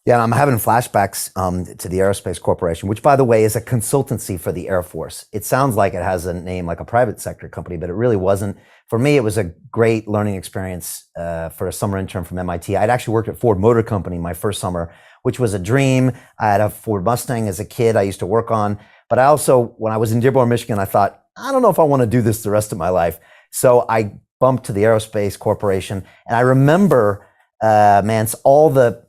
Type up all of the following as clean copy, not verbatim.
Yeah, I'm having flashbacks to the Aerospace Corporation, which, by the way, is a consultancy for the Air Force. It sounds like it has a name like a private sector company, but it really wasn't. For me, it was a great learning experience for a summer intern from MIT. I'd actually worked at Ford Motor Company my first summer, which was a dream. I had a Ford Mustang as a kid I used to work on. But I also, when I was in Dearborn, Michigan, I thought, I don't know if I want to do this the rest of my life. So I bumped to the Aerospace Corporation. And I remember, Mance, all the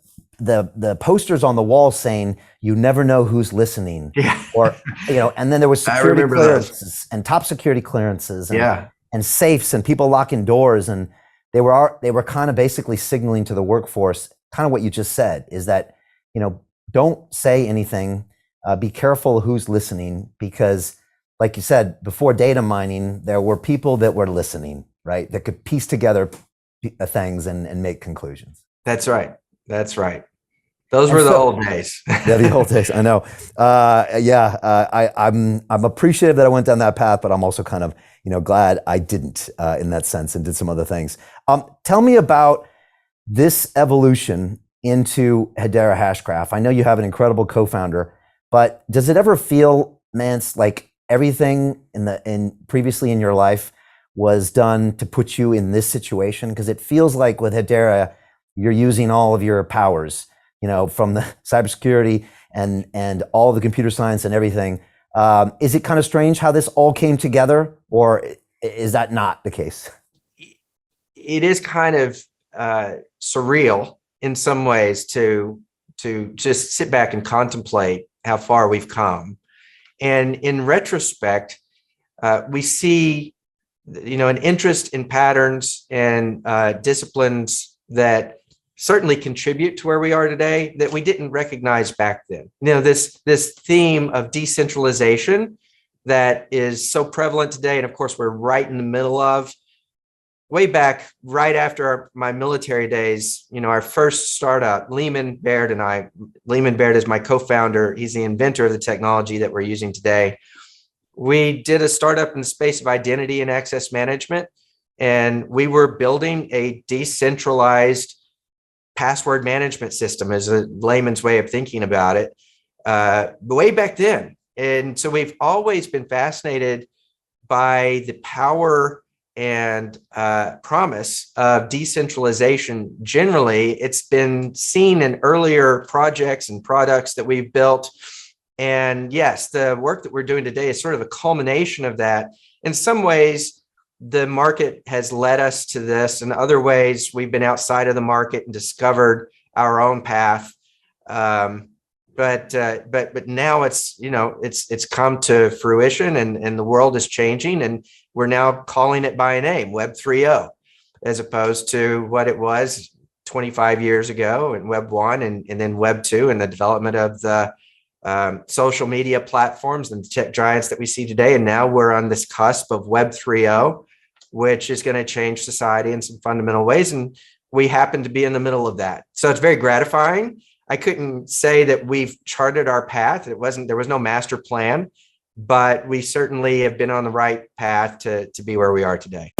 posters on the wall saying, you never know who's listening. Yeah. Or, and then there was I security remember those. clearances and top security clearances and, Yeah. and safes and people locking doors. And they were kind of basically signaling to the workforce, kind of what you just said, is that, don't say anything. Be careful who's listening, because like you said, before data mining, there were people that were listening, right? That could piece together things and make conclusions. That's right. That's right. Those And were the so, old days. yeah, the old days. I know. I'm appreciative that I went down that path, but I'm also kind of glad I didn't in that sense and did some other things. Tell me about this evolution into Hedera Hashgraph. I know you have an incredible co-founder, but does it ever feel, Mance, like everything in previously in your life was done to put you in this situation? Because it feels like with Hedera, you're using all of your powers, from the cybersecurity and all the computer science and everything. Is it kind of strange how this all came together, or is that not the case? It is kind of surreal in some ways to just sit back and contemplate how far we've come. And in retrospect, we see, an interest in patterns and disciplines that certainly contribute to where we are today that we didn't recognize back then. This theme of decentralization that is so prevalent today, and of course we're right in the middle of. Way back, right after my military days, our first startup, Lehman Baird and I. Lehman Baird is my co-founder. He's the inventor of the technology that we're using today. We did a startup in the space of identity and access management, and we were building a decentralized password management system, as a layman's way of thinking about it, way back then. And so we've always been fascinated by the power and promise of decentralization. Generally, it's been seen in earlier projects and products that we've built. And yes, the work that we're doing today is sort of a culmination of that. In some ways, the market has led us to this. In other ways, we've been outside of the market and discovered our own path. But now it's come to fruition, and the world is changing, and we're now calling it by a name, Web 3.0, as opposed to what it was 25 years ago in Web 1 and then Web 2 and the development of the social media platforms and the tech giants that we see today. And now we're on this cusp of Web 3.0, which is going to change society in some fundamental ways. And we happen to be in the middle of that. So it's very gratifying. I couldn't say that we've charted our path. There was no master plan, but we certainly have been on the right path to be where we are today.